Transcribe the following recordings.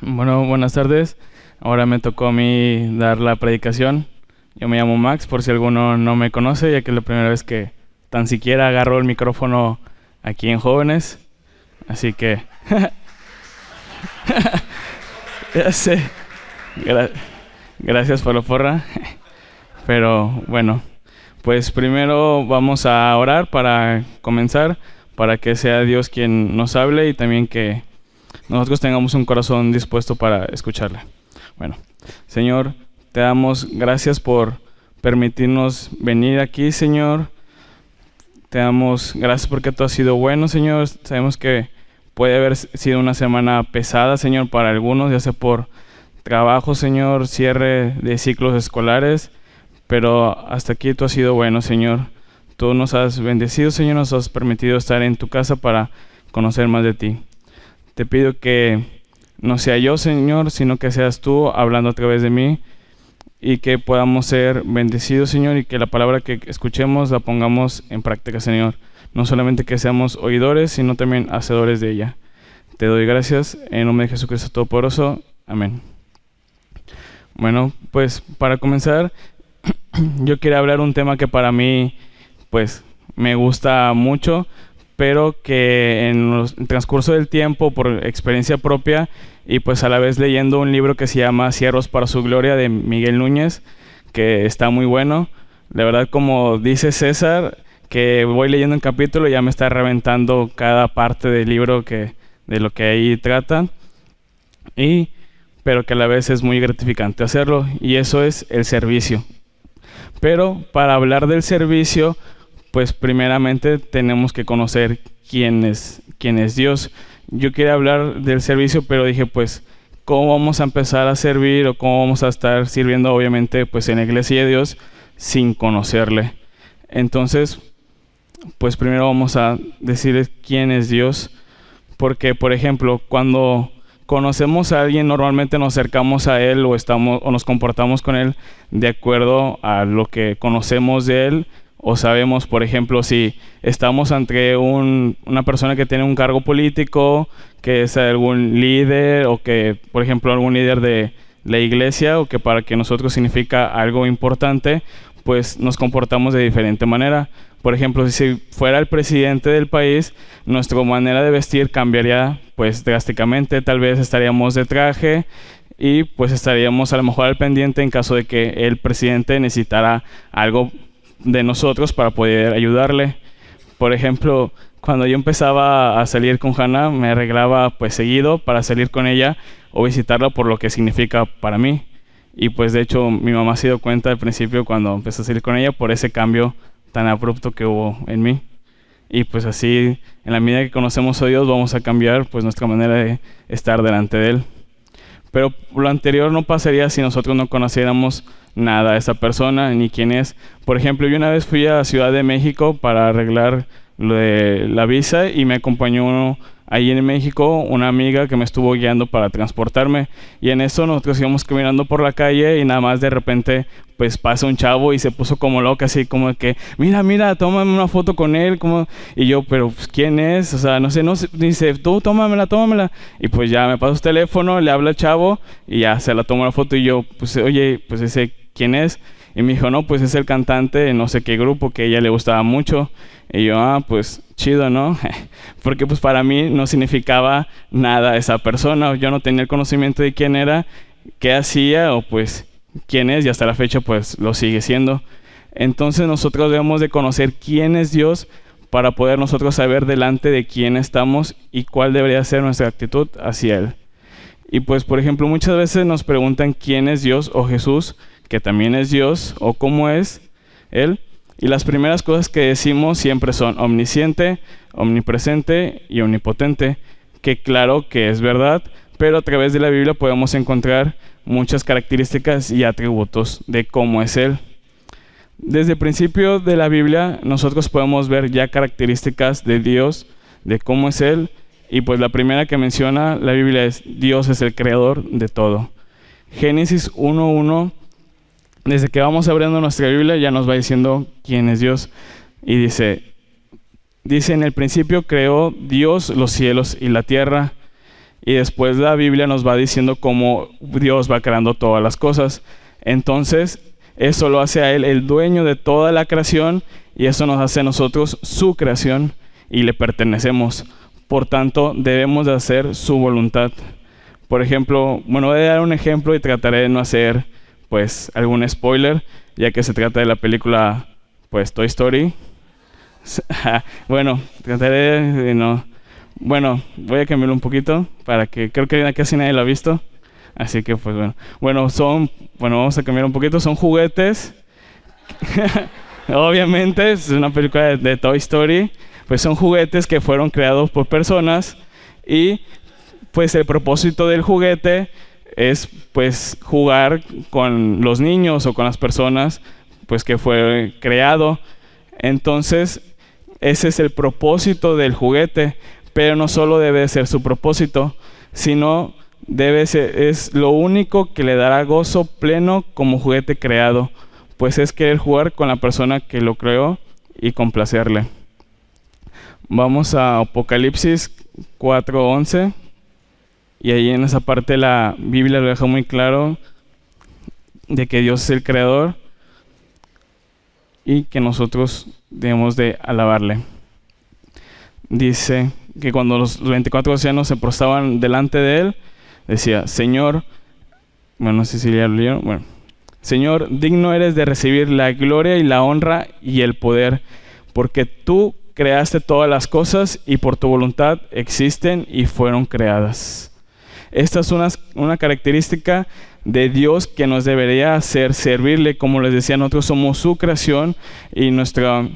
Bueno, buenas tardes. Ahora me tocó a mí dar la predicación. Yo me llamo Max, por si alguno no me conoce, ya que es la primera vez que tan siquiera agarro el micrófono aquí en Jóvenes. Así que, ya sé, gra- gracias por la porra. Pero bueno, pues primero vamos a orar para comenzar, para que sea Dios quien nos hable y también que nosotros tengamos un corazón dispuesto para escucharle. Bueno, Señor, te damos gracias por permitirnos venir aquí, Señor. Te damos gracias porque tú has sido bueno, Señor. Sabemos que puede haber sido una semana pesada, Señor, para algunos, ya sea por trabajo, Señor, cierre de ciclos escolares, pero hasta aquí tú has sido bueno, Señor. Tú nos has bendecido, Señor, nos has permitido estar en tu casa para conocer más de ti. Te pido que no sea yo, Señor, sino que seas tú hablando a través de mí y que podamos ser bendecidos, Señor, y que la palabra que escuchemos la pongamos en práctica, Señor. No solamente que seamos oidores, sino también hacedores de ella. Te doy gracias en nombre de Jesucristo Todopoderoso. Amén. Bueno, pues para comenzar, yo quiero hablar un tema que para mí, pues, me gusta mucho, pero que en el transcurso del tiempo, por experiencia propia, y pues a la vez leyendo un libro que se llama Siervos para su Gloria de Miguel Núñez, que está muy bueno. La verdad, como dice César, que voy leyendo un capítulo y ya me está reventando cada parte del libro de lo que ahí trata, pero que a la vez es muy gratificante hacerlo, y eso es el servicio. Pero para hablar del servicio, pues primeramente tenemos que conocer quién es Dios. Yo quería hablar del servicio, pero dije, pues, ¿cómo vamos a empezar a servir o cómo vamos a estar sirviendo, obviamente, pues en la iglesia de Dios sin conocerle? Entonces, pues primero vamos a decirles quién es Dios, porque, por ejemplo, cuando conocemos a alguien, normalmente nos acercamos a él o nos comportamos con él de acuerdo a lo que conocemos de él, o sabemos, por ejemplo, si estamos ante una persona que tiene un cargo político, que es algún líder, o que, por ejemplo, algún líder de la iglesia, o que para que nosotros significa algo importante, pues nos comportamos de diferente manera. Por ejemplo, si fuera el presidente del país, nuestra manera de vestir cambiaría pues drásticamente. Tal vez estaríamos de traje y pues estaríamos a lo mejor al pendiente en caso de que el presidente necesitara algo de nosotros para poder ayudarle. Por ejemplo, cuando yo empezaba a salir con Hannah, me arreglaba pues seguido para salir con ella o visitarla por lo que significa para mí. Y pues de hecho mi mamá se dio cuenta al principio cuando empecé a salir con ella por ese cambio tan abrupto que hubo en mí. Y pues así, en la medida que conocemos a Dios, vamos a cambiar pues nuestra manera de estar delante de Él. Pero lo anterior no pasaría si nosotros no conociéramos nada a esa persona, ni quién es. Por ejemplo, yo una vez fui a Ciudad de México para arreglar lo de la visa y me acompañó ahí en México una amiga que me estuvo guiando para transportarme, y en eso nosotros íbamos caminando por la calle y nada más de repente pues pasa un chavo y se puso como loca, así como que mira, tómame una foto con él, como, y yo, pero pues, ¿quién es? O sea, no sé, dice, tú tómamela, y pues ya me pasa su teléfono, le habla al chavo y ya se la toma la foto, y yo, pues oye, pues ese, ¿quién es? Y me dijo, no, pues es el cantante de no sé qué grupo que a ella le gustaba mucho. Y yo, pues chido, ¿no? Porque pues para mí no significaba nada esa persona. Yo no tenía el conocimiento de quién era, qué hacía o pues quién es, y hasta la fecha pues lo sigue siendo. Entonces nosotros debemos de conocer quién es Dios para poder nosotros saber delante de quién estamos y cuál debería ser nuestra actitud hacia Él. Y pues, por ejemplo, muchas veces nos preguntan quién es Dios o Jesús, que también es Dios, o cómo es Él. Y las primeras cosas que decimos siempre son omnisciente, omnipresente y omnipotente, que claro que es verdad, pero a través de la Biblia podemos encontrar muchas características y atributos de cómo es Él. Desde el principio de la Biblia nosotros podemos ver ya características de Dios, de cómo es Él, y pues la primera que menciona la Biblia es Dios es el creador de todo. Génesis 1:1, desde que vamos abriendo nuestra Biblia ya nos va diciendo quién es Dios. Y dice en el principio creó Dios los cielos y la tierra. y después la Biblia nos va diciendo cómo Dios va creando todas las cosas. Entonces, eso lo hace a Él el dueño de toda la creación, y eso nos hace a nosotros su creación y le pertenecemos. Por tanto, debemos de hacer su voluntad. Por ejemplo, bueno, voy a dar un ejemplo y trataré de no hacer pues algún spoiler, ya que se trata de la película pues Toy Story. Bueno, trataré de no. Bueno, voy a cambiarlo un poquito para que creo que casi nadie lo ha visto. Así que pues bueno. Bueno, vamos a cambiar un poquito, son juguetes. Obviamente, es una película de Toy Story. Pues son juguetes que fueron creados por personas, y pues el propósito del juguete es pues jugar con los niños o con las personas pues que fue creado. Entonces, ese es el propósito del juguete, pero no solo debe ser su propósito, sino es lo único que le dará gozo pleno como juguete creado, pues es querer jugar con la persona que lo creó y complacerle. Vamos a Apocalipsis 4:11, y ahí en esa parte la Biblia lo deja muy claro de que Dios es el creador y que nosotros debemos de alabarle. Dice que cuando los 24 ancianos se postraban delante de él, decía: Señor, bueno, no sé si ya lo leyeron, bueno, Señor, digno eres de recibir la gloria y la honra y el poder, porque tú creaste todas las cosas y por tu voluntad existen y fueron creadas. Esta es una característica de Dios que nos debería hacer servirle. Como les decía, nosotros somos su creación, y nuestro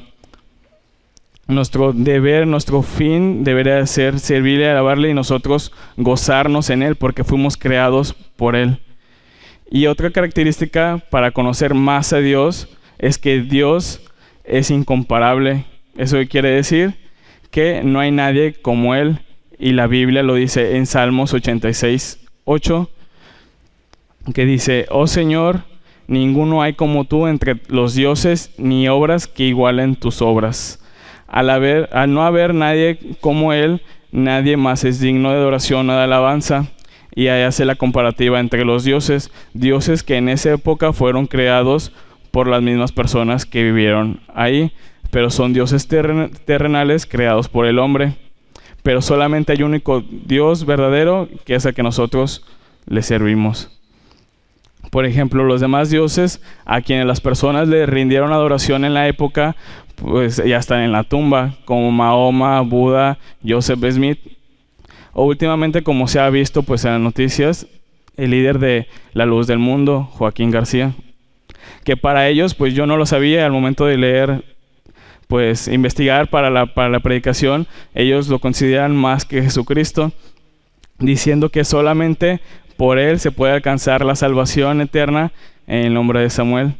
deber, nuestro fin debería ser servirle, alabarle y nosotros gozarnos en Él, porque fuimos creados por Él. Y otra característica para conocer más a Dios es que Dios es incomparable. Eso quiere decir que no hay nadie como Él, y la Biblia lo dice en Salmos 86:8, que dice: Oh Señor, ninguno hay como tú entre los dioses, ni obras que igualen tus obras. Al no haber nadie como Él, nadie más es digno de adoración o de alabanza. Y ahí hace la comparativa entre los dioses que en esa época fueron creados por las mismas personas que vivieron ahí, pero son dioses terrenales creados por el hombre. Pero solamente hay un único Dios verdadero, que es el que nosotros le servimos. Por ejemplo, los demás dioses a quienes las personas le rindieron adoración en la época, pues ya están en la tumba, como Mahoma, Buda, Joseph Smith. O últimamente, como se ha visto pues en las noticias, el líder de La Luz del Mundo, Joaquín García, que para ellos, pues yo no lo sabía al momento de leer, pues investigar para la predicación, ellos lo consideran más que Jesucristo, diciendo que solamente por Él se puede alcanzar la salvación eterna en el nombre de Samuel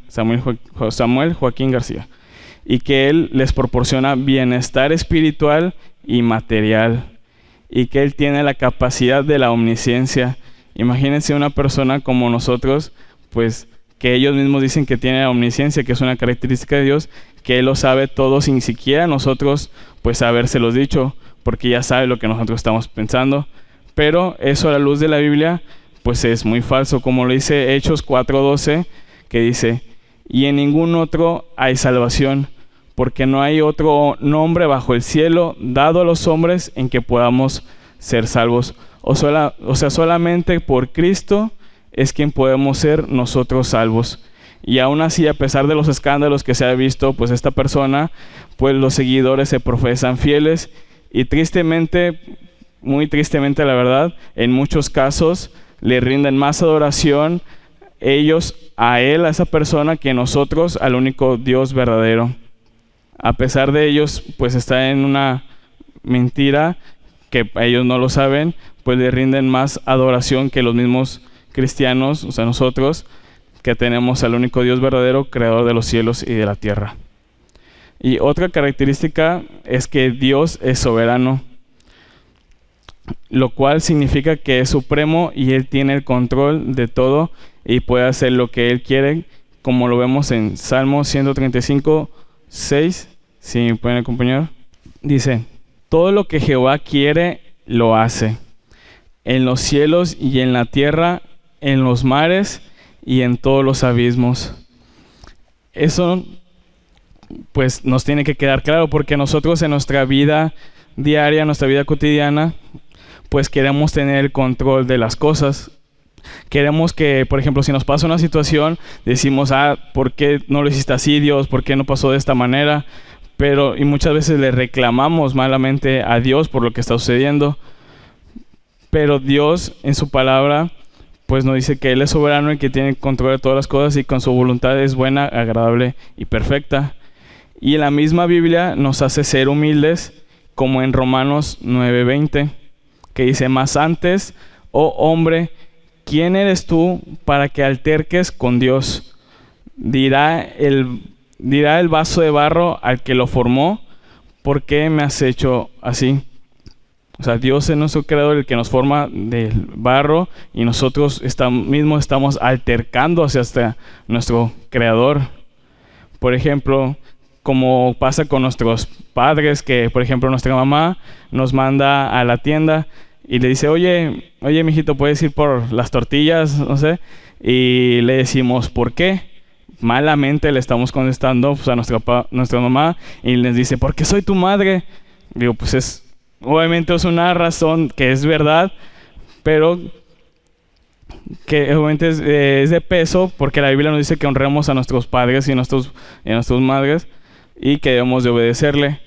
Joaquín García, y que Él les proporciona bienestar espiritual y material, y que Él tiene la capacidad de la omnisciencia. Imagínense una persona como nosotros, pues que ellos mismos dicen que tiene la omnisciencia, que es una característica de Dios, que Él lo sabe todo sin siquiera nosotros pues habérselos dicho, porque ya sabe lo que nosotros estamos pensando. Pero eso a la luz de la Biblia pues es muy falso, como lo dice Hechos 4:12, que dice: y en ningún otro hay salvación, porque no hay otro nombre bajo el cielo dado a los hombres en que podamos ser salvos. O sea, solamente por Cristo es quien podemos ser nosotros salvos. Y aún así, a pesar de los escándalos que se ha visto, pues esta persona, pues los seguidores se profesan fieles, y tristemente, muy tristemente la verdad, en muchos casos le rinden más adoración ellos a Él, a esa persona, que nosotros al único Dios verdadero. A pesar de ellos, pues está en una mentira que ellos no lo saben, pues le rinden más adoración que los mismos cristianos, o sea nosotros, que tenemos al único Dios verdadero, creador de los cielos y de la tierra. Y otra característica es que Dios es soberano, lo cual significa que es supremo y Él tiene el control de todo y puede hacer lo que Él quiere, como lo vemos en Salmo 135:6, si me pueden acompañar. Dice: todo lo que Jehová quiere, lo hace. en los cielos y en la tierra, en los mares y en todos los abismos. Eso pues nos tiene que quedar claro, porque nosotros en nuestra vida diaria, nuestra vida cotidiana, pues queremos tener el control de las cosas. Queremos que, por ejemplo, si nos pasa una situación, decimos, ¿por qué no lo hiciste así, Dios? ¿Por qué no pasó de esta manera? Y muchas veces le reclamamos malamente a Dios por lo que está sucediendo. Pero Dios, en su palabra, pues nos dice que Él es soberano y que tiene control de todas las cosas, y con su voluntad es buena, agradable y perfecta. Y la misma Biblia nos hace ser humildes, como en Romanos 9:20, que dice, mas antes, oh hombre, ¿quién eres tú para que alterques con Dios? Dirá el vaso de barro al que lo formó, ¿por qué me has hecho así? O sea, Dios es nuestro creador, el que nos forma del barro, y nosotros mismos estamos altercando hacia nuestro creador. Por ejemplo, como pasa con nuestros padres, que por ejemplo nuestra mamá nos manda a la tienda y le dice, oye, mijito, ¿puedes ir por las tortillas? No sé. Y le decimos, ¿por qué? Malamente le estamos contestando pues, a nuestra mamá, y les dice, porque soy tu madre. Digo, pues obviamente es una razón que es verdad, pero que obviamente es de peso, porque la Biblia nos dice que honremos a nuestros padres y a nuestras madres, y que debemos de obedecerle.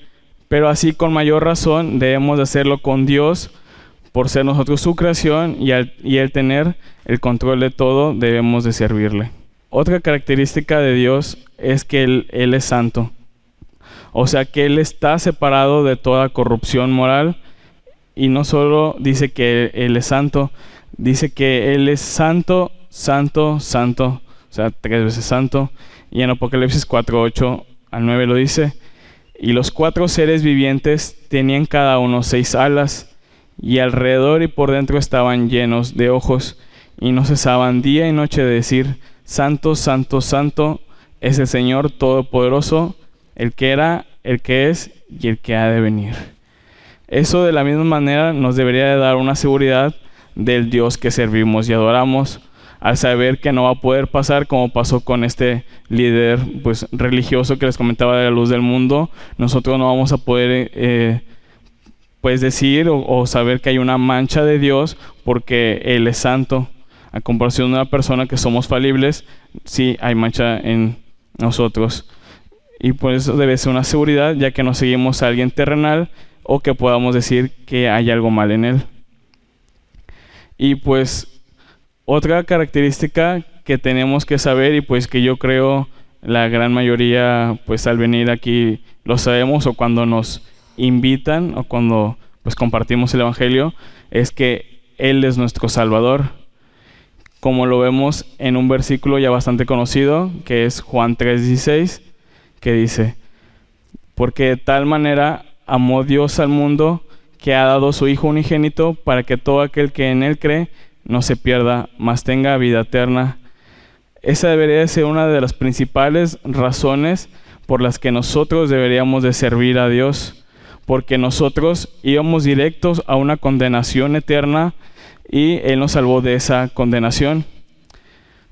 Pero así con mayor razón debemos de hacerlo con Dios, por ser nosotros su creación, y Él tener el control de todo, debemos de servirle. Otra característica de Dios es que Él es santo. O sea que Él está separado de toda corrupción moral, y no solo dice que Él es santo, dice que Él es santo, santo, santo, o sea 3 veces santo, y en Apocalipsis 4:8-9 lo dice. Y los 4 seres vivientes tenían cada uno 6 alas, y alrededor y por dentro estaban llenos de ojos, y no cesaban día y noche de decir, santo, santo, santo es el Señor Todopoderoso, el que era, el que es y el que ha de venir. Eso de la misma manera nos debería de dar una seguridad del Dios que servimos y adoramos, al saber que no va a poder pasar como pasó con este líder pues religioso que les comentaba de la luz del mundo. Nosotros no vamos a poder pues decir o saber que hay una mancha de Dios, porque Él es santo. A comparación de una persona que somos falibles, sí hay mancha en nosotros. Y por eso debe ser una seguridad, ya que no seguimos a alguien terrenal, o que podamos decir que hay algo mal en Él. Y pues otra característica que tenemos que saber, y pues que yo creo la gran mayoría pues al venir aquí lo sabemos, o cuando nos invitan o cuando pues compartimos el evangelio, es que Él es nuestro Salvador, como lo vemos en un versículo ya bastante conocido, que es Juan 3:16, que dice, porque de tal manera amó Dios al mundo, que ha dado su Hijo unigénito, para que todo aquel que en Él cree no se pierda, mas tenga vida eterna. Esa debería de ser una de las principales razones por las que nosotros deberíamos de servir a Dios, porque nosotros íbamos directos a una condenación eterna, y Él nos salvó de esa condenación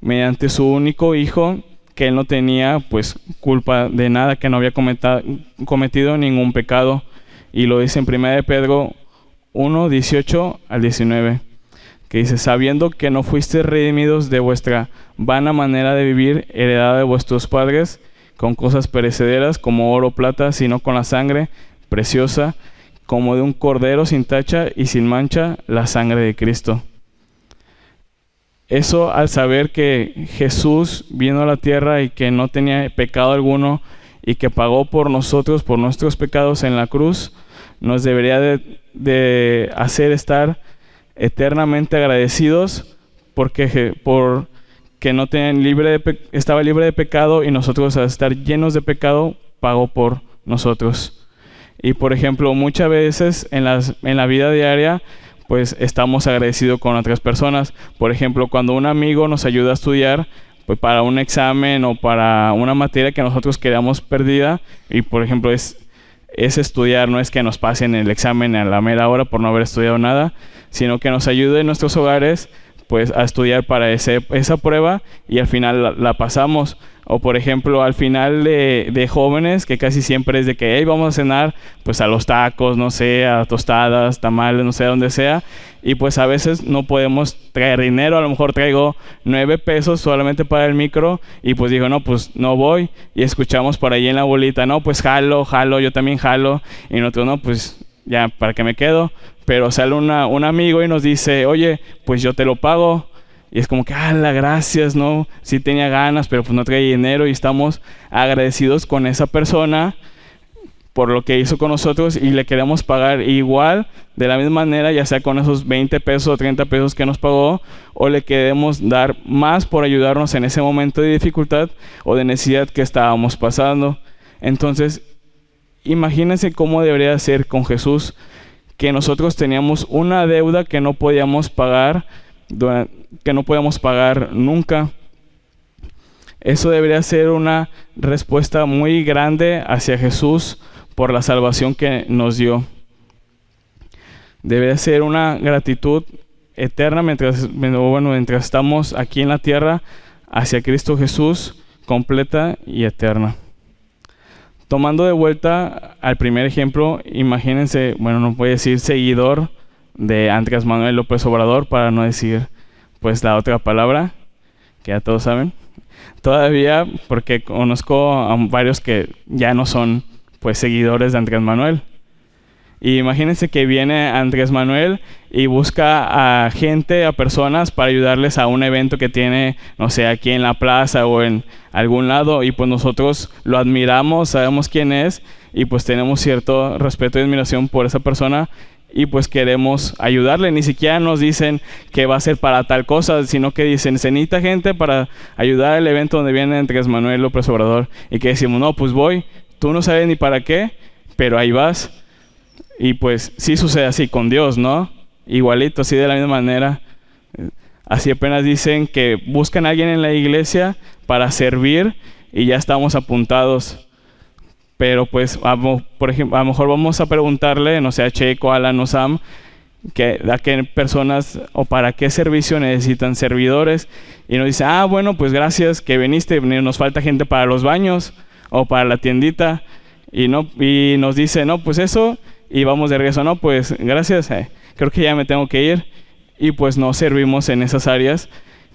mediante su único Hijo, que Él no tenía pues culpa de nada, que no había cometido ningún pecado, y lo dice en 1 Pedro 1:18-19, que dice, sabiendo que no fuisteis redimidos de vuestra vana manera de vivir, heredada de vuestros padres, con cosas perecederas como oro o plata, sino con la sangre preciosa, como de un cordero sin tacha y sin mancha, la sangre de Cristo. Eso, al saber que Jesús vino a la tierra y que no tenía pecado alguno, y que pagó por nosotros, por nuestros pecados en la cruz, nos debería de hacer estar eternamente agradecidos, porque no estaba libre de pecado, y nosotros, al estar llenos de pecado, pagó por nosotros. Y por ejemplo, muchas veces en la vida diaria pues estamos agradecidos con otras personas. Por ejemplo, cuando un amigo nos ayuda a estudiar pues para un examen o para una materia que nosotros queríamos perdida, y por ejemplo es es estudiar, no es que nos pasen el examen a la mera hora por no haber estudiado nada, sino que nos ayude en nuestros hogares pues a estudiar para esa prueba y al final la pasamos. O por ejemplo, al final de jóvenes, que casi siempre es de que hey, vamos a cenar pues a los tacos, no sé, a tostadas, tamales, no sé, a donde sea. Y pues a veces no podemos traer dinero, a lo mejor traigo 9 pesos solamente para el micro y pues digo, no, pues no voy. Y escuchamos por ahí en la bolita, no, pues jalo, yo también jalo. Y nosotros, no, pues ya, ¿para qué me quedo? Pero sale un amigo y nos dice, oye, pues yo te lo pago. Y es como que, gracias, ¿no? Sí tenía ganas, pero pues no traía dinero y estamos agradecidos con esa persona por lo que hizo con nosotros y le queremos pagar igual, de la misma manera, ya sea con esos 20 pesos o 30 pesos que nos pagó, o le queremos dar más por ayudarnos en ese momento de dificultad o de necesidad que estábamos pasando. Entonces, imagínense cómo debería ser con Jesús, que nosotros teníamos una deuda que no podíamos pagar nunca. Eso debería ser una respuesta muy grande hacia Jesús por la salvación que nos dio. Debería ser una gratitud eterna mientras estamos aquí en la tierra hacia Cristo Jesús, completa y eterna. Tomando de vuelta al primer ejemplo, imagínense, no voy a decir seguidor de Andrés Manuel López Obrador para no decir pues la otra palabra que ya todos saben. Todavía, porque conozco a varios que ya no son pues seguidores de Andrés Manuel. Y imagínense que viene Andrés Manuel y busca a gente, a personas para ayudarles a un evento que tiene, no sé, aquí en la plaza o en algún lado. Y pues nosotros lo admiramos, sabemos quién es y pues tenemos cierto respeto y admiración por esa persona y pues queremos ayudarle. Ni siquiera nos dicen que va a ser para tal cosa, sino que dicen, se necesita gente para ayudar al evento donde viene Andrés Manuel López Obrador. Y que decimos, no, pues voy, tú no sabes ni para qué, pero ahí vas. Y pues sí sucede así con Dios, ¿no? Igualito, así de la misma manera. Así apenas dicen que buscan a alguien en la iglesia para servir y ya estamos apuntados. Pero pues, por ejemplo, a lo mejor vamos a preguntarle, no sé, a Checo, Alan o Sam, a qué personas o para qué servicio necesitan servidores. Y nos dice, bueno, pues gracias que viniste, nos falta gente para los baños o para la tiendita. Y nos dice, no, pues eso, y vamos de regreso, no, pues gracias, creo que ya me tengo que ir. Y pues no servimos en esas áreas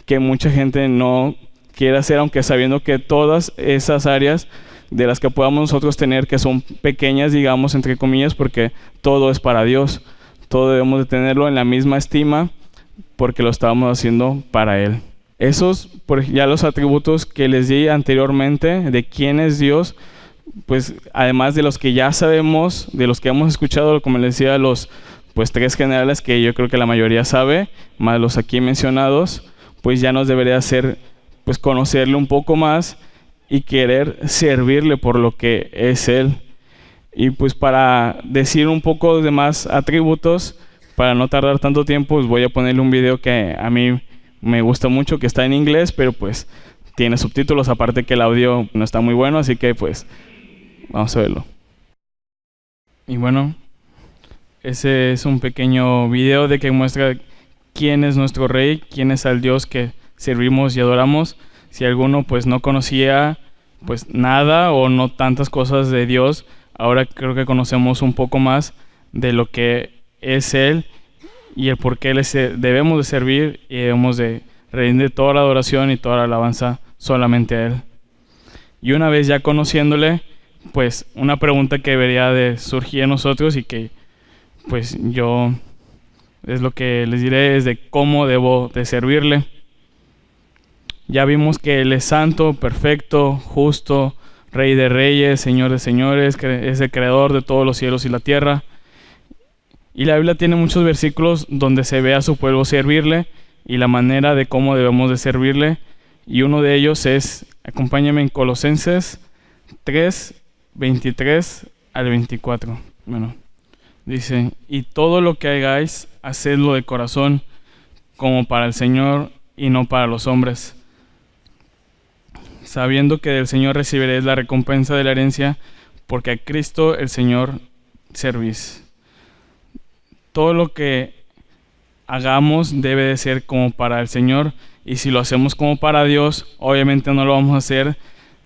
que mucha gente no quiere hacer, aunque sabiendo que todas esas áreas de las que podamos nosotros tener, que son pequeñas, digamos, entre comillas, porque todo es para Dios. Todo debemos de tenerlo en la misma estima porque lo estábamos haciendo para Él. Esos, ya los atributos que les di anteriormente de quién es Dios, pues además de los que ya sabemos, de los que hemos escuchado, como les decía, los pues 3 generales que yo creo que la mayoría sabe, más los aquí mencionados, pues ya nos debería hacer pues conocerle un poco más y querer servirle por lo que es Él. Y pues para decir un poco de más atributos, para no tardar tanto tiempo, pues voy a ponerle un video que a mí me gusta mucho, que está en inglés, pero pues tiene subtítulos, aparte que el audio no está muy bueno, así que pues vamos a verlo. Y bueno, ese es un pequeño video de que muestra quién es nuestro Rey, quién es el Dios que servimos y adoramos. Si alguno pues no conocía pues nada o no tantas cosas de Dios, ahora creo que conocemos un poco más de lo que es Él y el por qué debemos de servir y debemos de rendir toda la adoración y toda la alabanza solamente a Él. Y una vez ya conociéndole, pues una pregunta que debería de surgir en nosotros y que pues yo es lo que les diré es de cómo debo de servirle. Ya vimos que Él es santo, perfecto, justo, Rey de reyes, Señor de señores, que es el creador de todos los cielos y la tierra. Y la Biblia tiene muchos versículos donde se ve a su pueblo servirle y la manera de cómo debemos de servirle. Y uno de ellos es, acompáñame en Colosenses 3, 23 al 24. Bueno, dice, y todo lo que hagáis, hacedlo de corazón, como para el Señor y no para los hombres, sabiendo que del Señor recibiréis la recompensa de la herencia, porque a Cristo el Señor servís. Todo lo que hagamos debe de ser como para el Señor, y si lo hacemos como para Dios, obviamente no lo vamos a hacer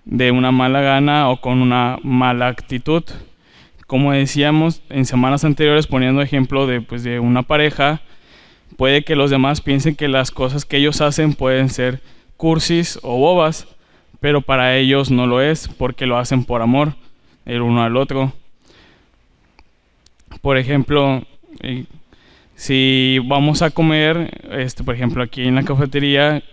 de una mala gana o con una mala actitud. Como decíamos en semanas anteriores, poniendo ejemplo de una pareja, puede que los demás piensen que las cosas que ellos hacen pueden ser cursis o bobas, pero para ellos no lo es, porque lo hacen por amor el uno al otro. Por ejemplo, si vamos a comer, por ejemplo, aquí en la cafetería,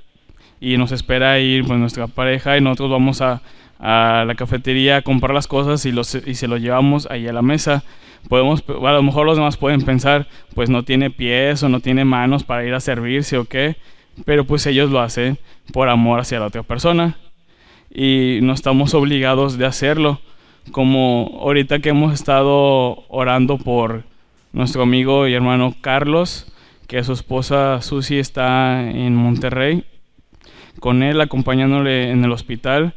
y nos espera ir pues, nuestra pareja, y nosotros vamos a la cafetería a comprar las cosas y se lo llevamos ahí a la mesa. A lo mejor los demás pueden pensar, pues no tiene pies o no tiene manos para ir a servirse o qué, pero pues ellos lo hacen por amor hacia la otra persona y no estamos obligados de hacerlo. Como ahorita que hemos estado orando por nuestro amigo y hermano Carlos, que su esposa Susi está en Monterrey, con él acompañándole en el hospital.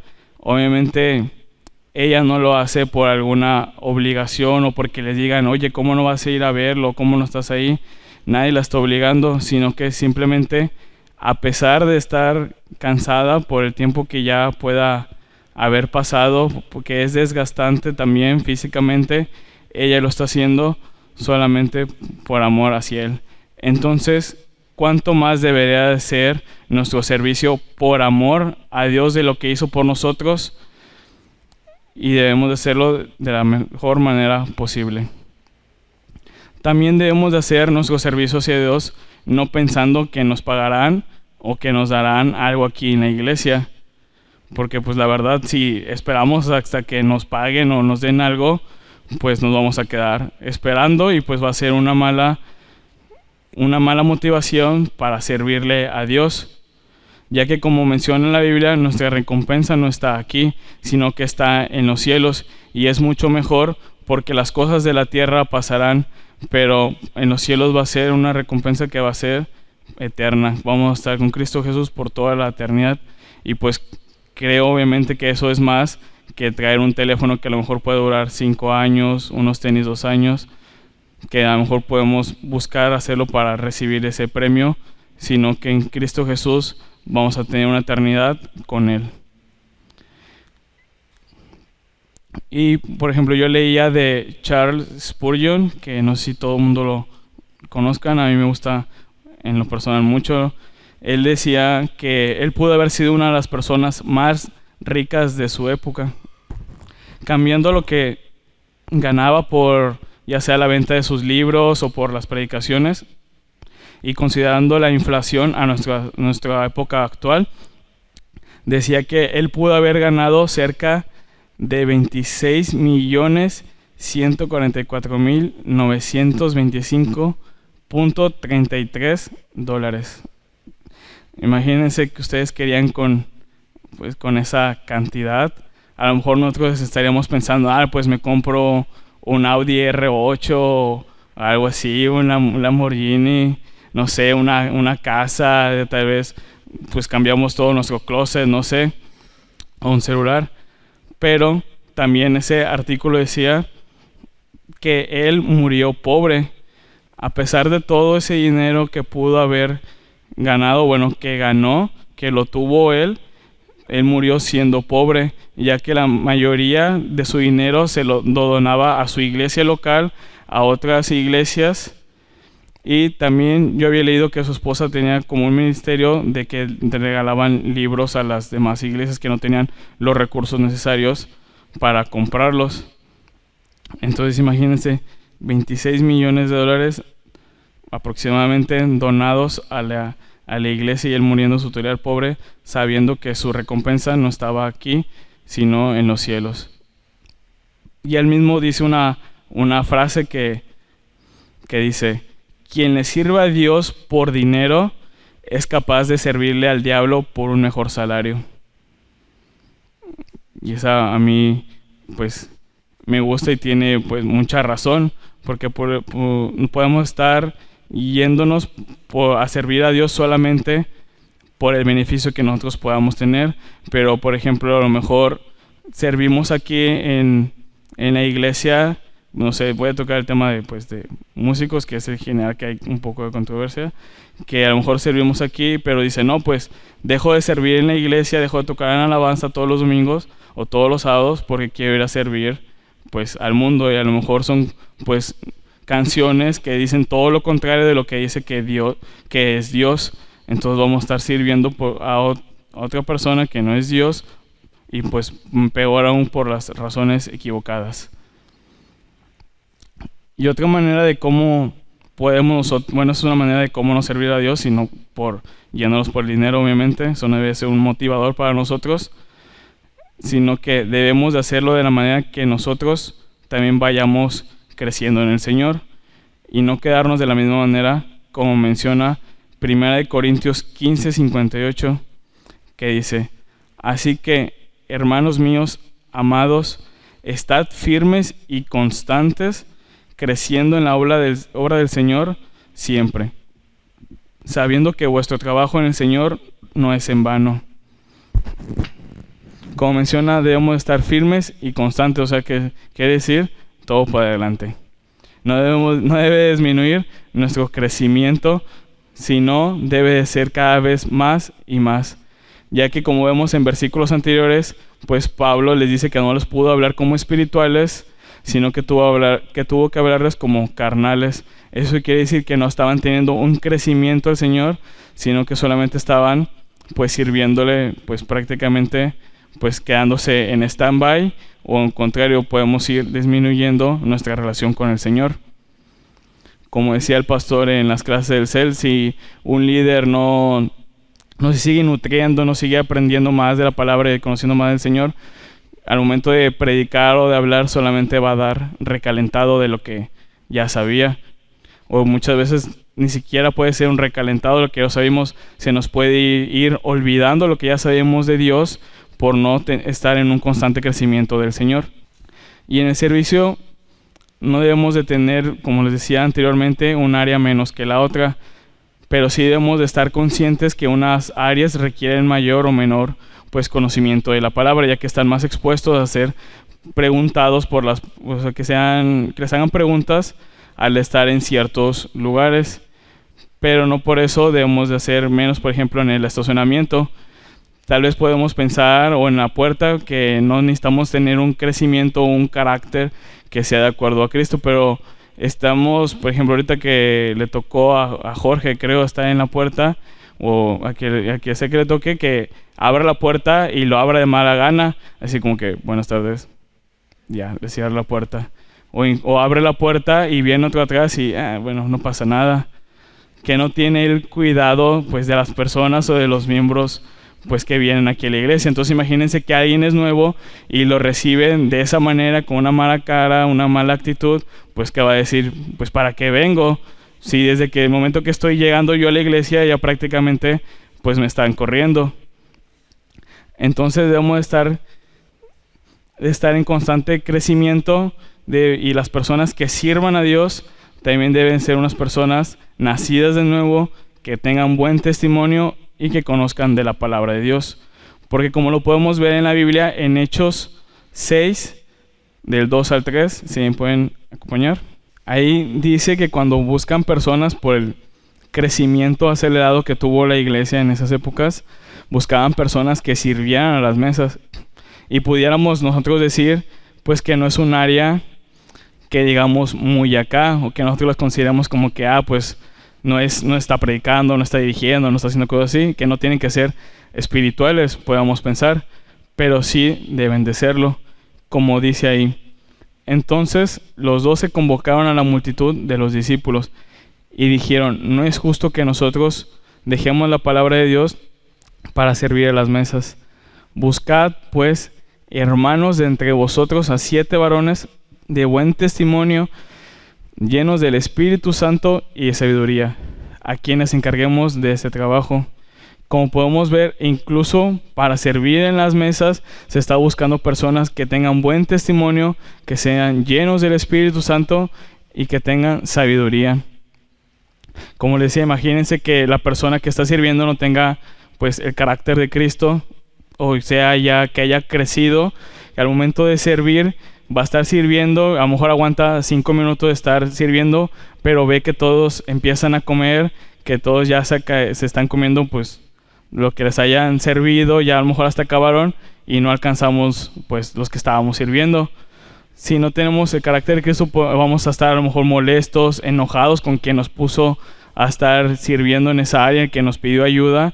Obviamente ella no lo hace por alguna obligación o porque les digan, oye, ¿cómo no vas a ir a verlo? ¿Cómo no estás ahí? Nadie la está obligando, sino que simplemente, a pesar de estar cansada por el tiempo que ya pueda haber pasado, porque es desgastante también físicamente, ella lo está haciendo solamente por amor hacia él. Entonces, ¿cuánto más debería de ser nuestro servicio por amor a Dios de lo que hizo por nosotros? Y debemos de hacerlo de la mejor manera posible. También debemos de hacer nuestro servicio hacia Dios no pensando que nos pagarán o que nos darán algo aquí en la iglesia. Porque pues la verdad, si esperamos hasta que nos paguen o nos den algo, pues nos vamos a quedar esperando y pues va a ser una mala motivación para servirle a Dios, ya que como menciona en la Biblia, nuestra recompensa no está aquí, sino que está en los cielos, y es mucho mejor porque las cosas de la tierra pasarán, pero en los cielos va a ser una recompensa que va a ser eterna. Vamos a estar con Cristo Jesús por toda la eternidad, y pues creo obviamente que eso es más que traer un teléfono que a lo mejor puede durar 5 años, unos tenis 2 años, que a lo mejor podemos buscar hacerlo para recibir ese premio, sino que en Cristo Jesús vamos a tener una eternidad con Él. Y por ejemplo, yo leía de Charles Spurgeon, que no sé si todo el mundo lo conozcan, a mí me gusta en lo personal mucho. Él decía que él pudo haber sido una de las personas más ricas de su época, cambiando lo que ganaba por ya sea la venta de sus libros o por las predicaciones, y considerando la inflación a nuestra época actual, decía que él pudo haber ganado cerca de $26,144,925.33. Imagínense que ustedes querían con esa cantidad. A lo mejor nosotros estaríamos pensando, pues me compro un Audi R8 o algo así, un Lamborghini, no sé, una casa, tal vez pues cambiamos todo nuestro closet, no sé, o un celular. Pero también ese artículo decía que él murió pobre, a pesar de todo ese dinero que pudo haber ganado, que ganó, que lo tuvo él murió siendo pobre, ya que la mayoría de su dinero se lo donaba a su iglesia local, a otras iglesias. Y también yo había leído que su esposa tenía como un ministerio de que regalaban libros a las demás iglesias que no tenían los recursos necesarios para comprarlos. Entonces imagínense, $26 millones aproximadamente donados a la iglesia, y él muriendo su tutorial pobre, sabiendo que su recompensa no estaba aquí, sino en los cielos. Y él mismo dice una frase que dice: quien le sirva a Dios por dinero es capaz de servirle al diablo por un mejor salario. Y esa a mí pues me gusta y tiene pues mucha razón, porque no podemos estar yéndonos a servir a Dios solamente por el beneficio que nosotros podamos tener. Pero por ejemplo, a lo mejor servimos aquí en En la iglesia, no sé, voy a tocar el tema de músicos, que es el general que hay un poco de controversia, que a lo mejor servimos aquí, pero dice, no, pues dejo de servir en la iglesia, dejo de tocar en alabanza todos los domingos o todos los sábados porque quiero ir a servir pues al mundo, y a lo mejor son pues canciones que dicen todo lo contrario de lo que dice que Dios, que es Dios. Entonces vamos a estar sirviendo a otra persona que no es Dios, y pues peor aún por las razones equivocadas. Y otra manera de cómo podemos, bueno, es una manera de cómo no servir a Dios, sino llenarnos por el dinero, obviamente. Eso no debe ser un motivador para nosotros, sino que debemos de hacerlo de la manera que nosotros también vayamos creciendo en el Señor, y no quedarnos de la misma manera como menciona 1 Corintios 15:58, que dice, así que, hermanos míos, amados, estad firmes y constantes, creciendo en la obra del Señor siempre, sabiendo que vuestro trabajo en el Señor no es en vano. Como menciona, debemos estar firmes y constantes, o sea, que quiere decir todo para adelante. No debe disminuir nuestro crecimiento, sino debe de ser cada vez más y más, ya que como vemos en versículos anteriores, pues Pablo les dice que no les pudo hablar como espirituales, sino que tuvo que hablarles como carnales. Eso quiere decir que no estaban teniendo un crecimiento al Señor, sino que solamente estaban pues sirviéndole, pues prácticamente pues quedándose en stand-by, o en contrario podemos ir disminuyendo nuestra relación con el Señor. Como decía el pastor en las clases del CEL, si un líder no se sigue nutriendo, no sigue aprendiendo más de la palabra y conociendo más del Señor, al momento de predicar o de hablar solamente va a dar recalentado de lo que ya sabía, o muchas veces ni siquiera puede ser un recalentado de lo que ya sabemos. Se nos puede ir olvidando lo que ya sabemos de Dios por no estar en un constante crecimiento del Señor. Y en el servicio no debemos de tener, como les decía anteriormente, un área menos que la otra, pero sí debemos de estar conscientes que unas áreas requieren mayor o menor pues conocimiento de la palabra, ya que están más expuestos a ser preguntados por o sea, que les hagan preguntas al estar en ciertos lugares, pero no por eso debemos de hacer menos. Por ejemplo, en el estacionamiento, tal vez podemos pensar, o en la puerta, que no necesitamos tener un crecimiento o un carácter que sea de acuerdo a Cristo, pero estamos, por ejemplo, ahorita que le tocó a Jorge, creo, estar en la puerta, o a que sé que le toque, que abra la puerta y lo abra de mala gana, así como que, buenas tardes, ya, le cierra la puerta. O abre la puerta y viene otro atrás y, bueno, no pasa nada. Que no tiene el cuidado, pues, de las personas o de los miembros, pues, que vienen aquí a la iglesia. Entonces imagínense que alguien es nuevo y lo reciben de esa manera, con una mala cara, una mala actitud, pues que va a decir, pues ¿para qué vengo? Si desde que el momento que estoy llegando yo a la iglesia ya prácticamente pues me están corriendo. Entonces debemos de estar en constante crecimiento, y las personas que sirvan a Dios también deben ser unas personas nacidas de nuevo, que tengan buen testimonio y que conozcan de la palabra de Dios. Porque como lo podemos ver en la Biblia, en Hechos 6, del 2 al 3, si me pueden acompañar. Ahí dice que cuando buscan personas por el crecimiento acelerado que tuvo la iglesia en esas épocas, buscaban personas que sirvieran a las mesas. Y pudiéramos nosotros decir, pues, que no es un área que digamos muy acá, o que nosotros las consideramos como que, pues, no está predicando, no está dirigiendo, no está haciendo cosas así, que no tienen que ser espirituales, podamos pensar, pero sí deben de serlo, como dice ahí. Entonces los 12 convocaron a la multitud de los discípulos y dijeron, no es justo que nosotros dejemos la palabra de Dios para servir a las mesas. Buscad, pues, hermanos, de entre vosotros a 7 varones de buen testimonio, llenos del Espíritu Santo y de sabiduría, a quienes encarguemos de este trabajo. Como podemos ver, incluso para servir en las mesas se está buscando personas que tengan buen testimonio, que sean llenos del Espíritu Santo y que tengan sabiduría. Como les decía, imagínense que la persona que está sirviendo no tenga pues el carácter de Cristo, o sea, ya que haya crecido, y al momento de servir va a estar sirviendo, a lo mejor aguanta 5 minutos de estar sirviendo, pero ve que todos empiezan a comer, que todos ya se están comiendo pues lo que les hayan servido, ya a lo mejor hasta acabaron y no alcanzamos pues los que estábamos sirviendo. Si no tenemos el carácter de Cristo, vamos a estar a lo mejor molestos, enojados con quien nos puso a estar sirviendo en esa área, que nos pidió ayuda.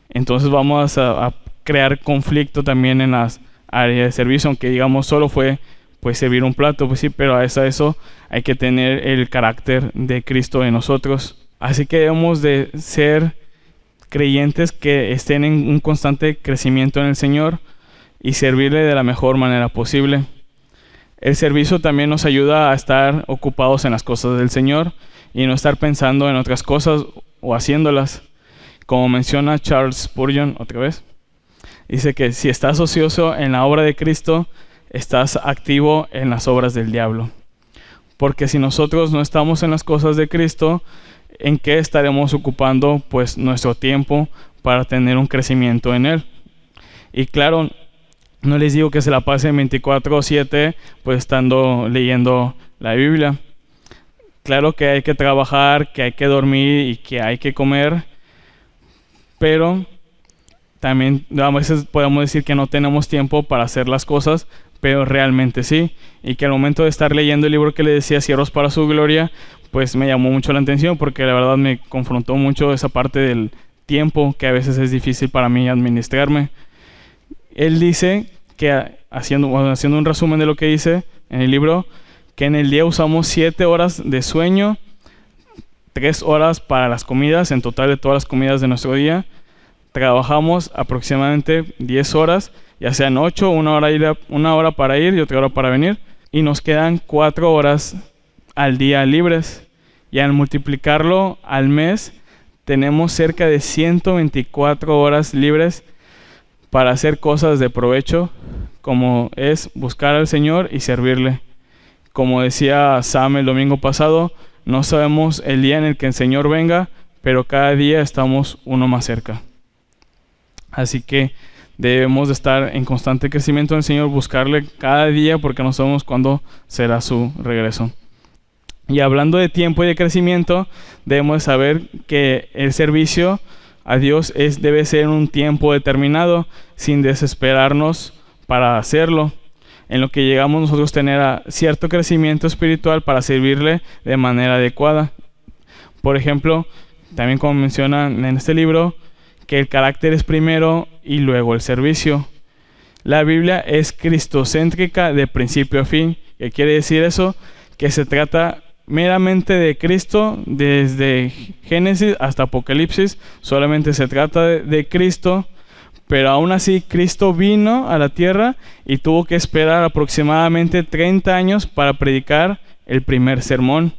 Entonces vamos a crear conflicto también en las áreas de servicio, aunque digamos solo fue pues servir un plato, pues sí, pero a eso hay que tener el carácter de Cristo en nosotros. Así que debemos de ser creyentes que estén en un constante crecimiento en el Señor y servirle de la mejor manera posible. El servicio también nos ayuda a estar ocupados en las cosas del Señor y no estar pensando en otras cosas o haciéndolas. Como menciona Charles Spurgeon otra vez, dice que si estás ocioso en la obra de Cristo, estás activo en las obras del diablo. Porque si nosotros no estamos en las cosas de Cristo, ¿en qué estaremos ocupando pues nuestro tiempo para tener un crecimiento en Él? Y claro, no les digo que se la pasen 24/7 pues estando leyendo la Biblia. Claro que hay que trabajar, que hay que dormir y que hay que comer, pero también a veces podemos decir que no tenemos tiempo para hacer las cosas, pero realmente sí. Y que al momento de estar leyendo el libro que le decía Siervos para su Gloria, pues me llamó mucho la atención porque la verdad me confrontó mucho esa parte del tiempo que a veces es difícil para mí administrarme. Él dice que, haciendo un resumen de lo que dice en el libro, que en el día usamos 7 horas de sueño, 3 horas para las comidas, en total de todas las comidas de nuestro día. Trabajamos aproximadamente 10 horas, ya sean 8, una hora para ir y otra hora para venir. Y nos quedan 4 horas al día libres. Y al multiplicarlo al mes, tenemos cerca de 124 horas libres para hacer cosas de provecho, como es buscar al Señor y servirle. Como decía Sam el domingo pasado, no sabemos el día en el que el Señor venga, pero cada día estamos uno más cerca. Así que debemos de estar en constante crecimiento en el Señor, buscarle cada día porque no sabemos cuándo será su regreso. Y hablando de tiempo y de crecimiento, debemos de saber que el servicio a Dios debe ser un tiempo determinado, sin desesperarnos para hacerlo, en lo que llegamos nosotros a tener cierto crecimiento espiritual para servirle de manera adecuada. Por ejemplo, también como mencionan en este libro, que el carácter es primero y luego el servicio. La Biblia es cristocéntrica de principio a fin. ¿Qué quiere decir eso? Que se trata meramente de Cristo desde Génesis hasta Apocalipsis. Solamente se trata de Cristo, pero aún así Cristo vino a la tierra y tuvo que esperar aproximadamente 30 años para predicar el primer sermón,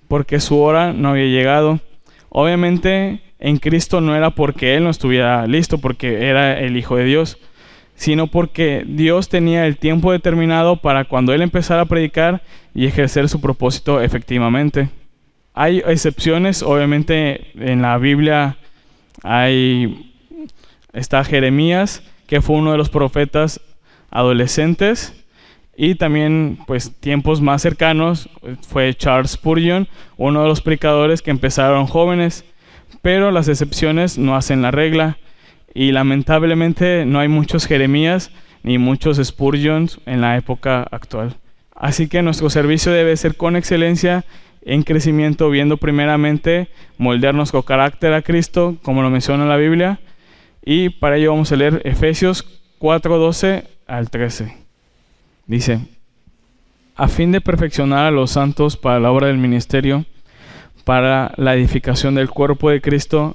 porque su hora no había llegado. Obviamente en Cristo no era porque Él no estuviera listo, porque era el Hijo de Dios, sino porque Dios tenía el tiempo determinado para cuando Él empezara a predicar y ejercer su propósito efectivamente. Hay excepciones, obviamente en la Biblia está Jeremías, que fue uno de los profetas adolescentes, y también pues tiempos más cercanos fue Charles Spurgeon, uno de los predicadores que empezaron jóvenes. Pero las excepciones no hacen la regla, y lamentablemente no hay muchos Jeremías ni muchos Spurgeons en la época actual. Así que nuestro servicio debe ser con excelencia, en crecimiento, viendo primeramente moldear nuestro carácter a Cristo, como lo menciona la Biblia, y para ello vamos a leer Efesios 4:12 al 13. Dice: a fin de perfeccionar a los santos para la obra del ministerio, para la edificación del cuerpo de Cristo,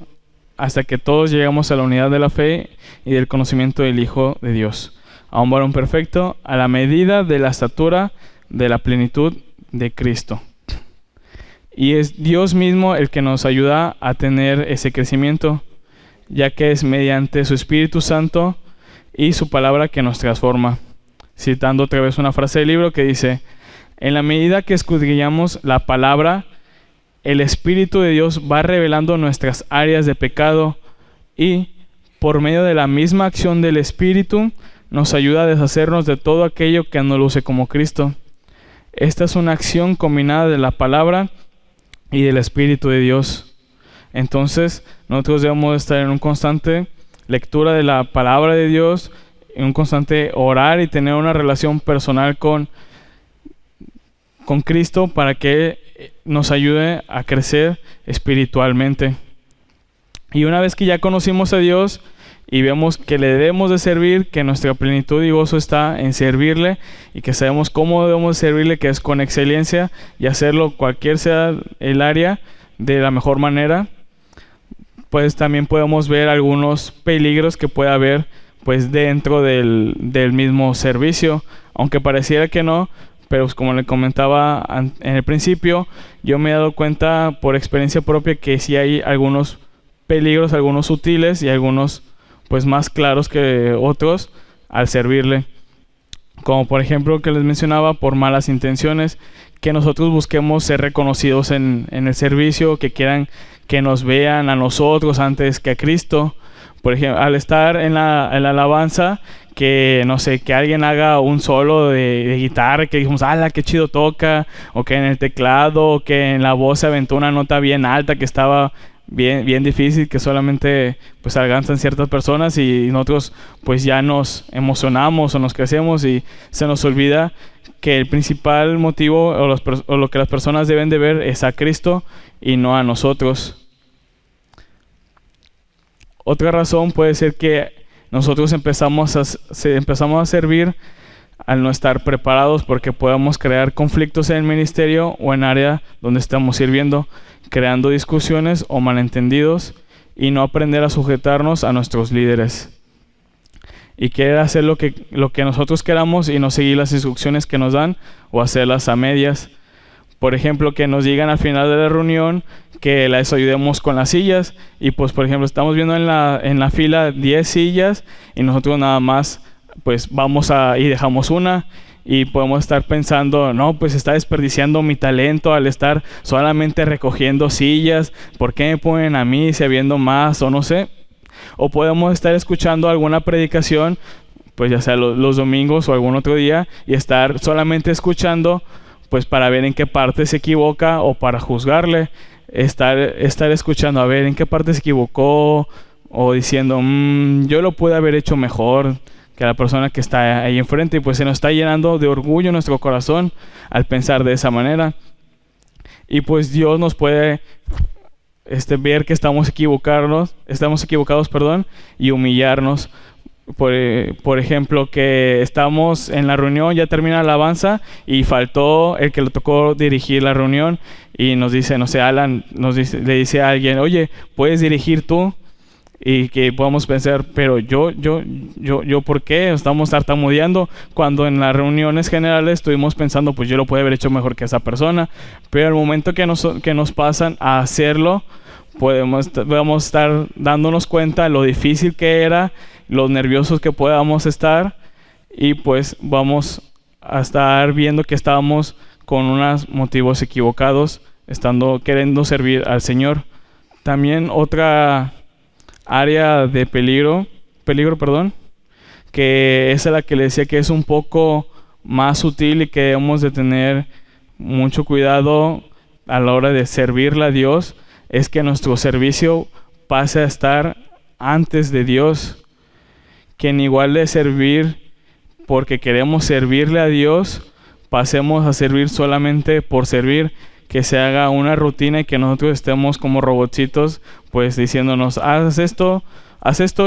hasta que todos lleguemos a la unidad de la fe y del conocimiento del Hijo de Dios, a un varón perfecto, a la medida de la estatura de la plenitud de Cristo. Y es Dios mismo el que nos ayuda a tener ese crecimiento, ya que es mediante su Espíritu Santo y su palabra que nos transforma. Citando otra vez una frase del libro que dice: en la medida que escudriñamos la palabra, el Espíritu de Dios va revelando nuestras áreas de pecado y, por medio de la misma acción del Espíritu, nos ayuda a deshacernos de todo aquello que no luce como Cristo. Esta es una acción combinada de la palabra y del Espíritu de Dios. Entonces, nosotros debemos estar en un constante lectura de la palabra de Dios, en un constante orar y tener una relación personal con Cristo para que nos ayude a crecer espiritualmente. Y una vez que ya conocimos a Dios y vemos que le debemos de servir, que nuestra plenitud y gozo está en servirle y que sabemos cómo debemos servirle, que es con excelencia y hacerlo cualquier sea el área de la mejor manera, pues también podemos ver algunos peligros que puede haber pues dentro del mismo servicio, aunque pareciera que no, pero como le comentaba en el principio, yo me he dado cuenta por experiencia propia que sí hay algunos peligros, algunos sutiles y algunos pues más claros que otros al servirle, como por ejemplo que les mencionaba, por malas intenciones, que nosotros busquemos ser reconocidos en el servicio, que quieran que nos vean a nosotros antes que a Cristo. Por ejemplo, al estar en la alabanza, que no sé, que alguien haga un solo de guitarra, que digamos, ¡ala, qué chido toca! O que en el teclado, o que en la voz se aventó una nota bien alta que estaba bien difícil, que solamente pues alcanzan ciertas personas, y nosotros pues ya nos emocionamos o nos crecemos y se nos olvida que el principal motivo o lo que las personas deben de ver es a Cristo y no a nosotros. Otra razón puede ser que nosotros empezamos a servir al no estar preparados, porque podemos crear conflictos en el ministerio o en área donde estamos sirviendo, creando discusiones o malentendidos, y no aprender a sujetarnos a nuestros líderes y querer hacer lo que nosotros queramos y no seguir las instrucciones que nos dan o hacerlas a medias. Por ejemplo, que nos digan al final de la reunión que les ayudemos con las sillas, y pues por ejemplo estamos viendo en la fila 10 sillas y nosotros nada más pues vamos y dejamos una, y podemos estar pensando, no, pues está desperdiciando mi talento al estar solamente recogiendo sillas, ¿por qué me ponen a mí si habiendo más? O no sé. O podemos estar escuchando alguna predicación, pues ya sea los domingos o algún otro día, y estar solamente escuchando pues para ver en qué parte se equivoca o para juzgarle. Estar escuchando a ver en qué parte se equivocó, o diciendo, yo lo pude haber hecho mejor que la persona que está ahí enfrente, y pues se nos está llenando de orgullo nuestro corazón al pensar de esa manera. Y pues Dios nos puede ver que estamos equivocados, y humillarnos. Por ejemplo, que estamos en la reunión, ya termina la alabanza y faltó el que le tocó dirigir la reunión, y nos dice, no sé, Alan le dice a alguien, oye, ¿puedes dirigir tú? Y que podamos pensar, pero yo, ¿por qué? Estamos tartamudeando, cuando en las reuniones generales estuvimos pensando, pues yo lo pude haber hecho mejor que esa persona. Pero al momento que nos pasan a hacerlo, podemos estar dándonos cuenta de lo difícil que era, los nerviosos que podamos estar, y pues vamos a estar viendo que estábamos con unos motivos equivocados, queriendo servir al Señor. También otra área de peligro, que es la que le decía que es un poco más sutil y que debemos de tener mucho cuidado a la hora de servirle a Dios, es que nuestro servicio pase a estar antes de Dios. Que en igual de servir porque queremos servirle a Dios, pasemos a servir solamente por servir, que se haga una rutina y que nosotros estemos como robotcitos, pues diciéndonos, haz esto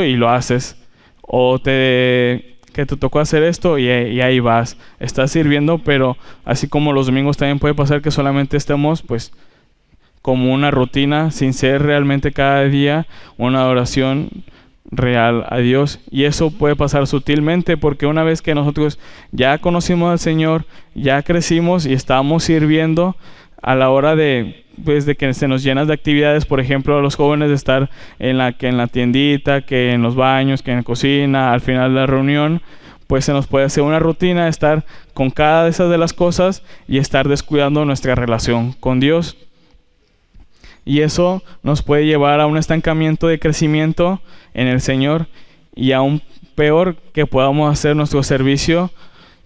y lo haces, o que te tocó hacer esto y ahí vas, estás sirviendo, pero así como los domingos también puede pasar que solamente estemos pues como una rutina, sin ser realmente cada día una oración real a Dios. Y eso puede pasar sutilmente, porque una vez que nosotros ya conocimos al Señor, ya crecimos y estamos sirviendo, a la hora de que se nos llenas de actividades, por ejemplo, a los jóvenes de estar en la tiendita, que en los baños, que en la cocina, al final de la reunión, pues se nos puede hacer una rutina, estar con cada de esas de las cosas y estar descuidando nuestra relación con Dios. Y eso nos puede llevar a un estancamiento de crecimiento en el Señor y a un peor que podamos hacer nuestro servicio,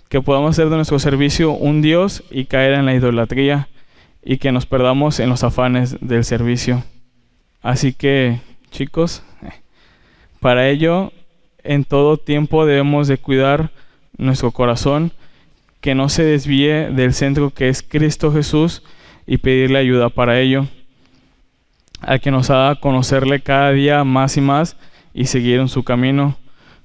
que podamos hacer de nuestro servicio un Dios y caer en la idolatría y que nos perdamos en los afanes del servicio. Así que, chicos, para ello, en todo tiempo debemos de cuidar nuestro corazón, que no se desvíe del centro que es Cristo Jesús, y pedirle ayuda para ello, al que nos haga conocerle cada día más y más y seguir en su camino,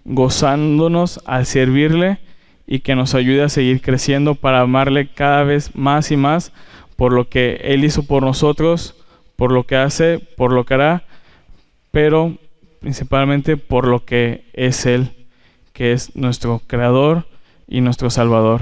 gozándonos al servirle, y que nos ayude a seguir creciendo para amarle cada vez más y más por lo que Él hizo por nosotros, por lo que hace, por lo que hará, pero principalmente por lo que es Él, que es nuestro Creador y nuestro Salvador.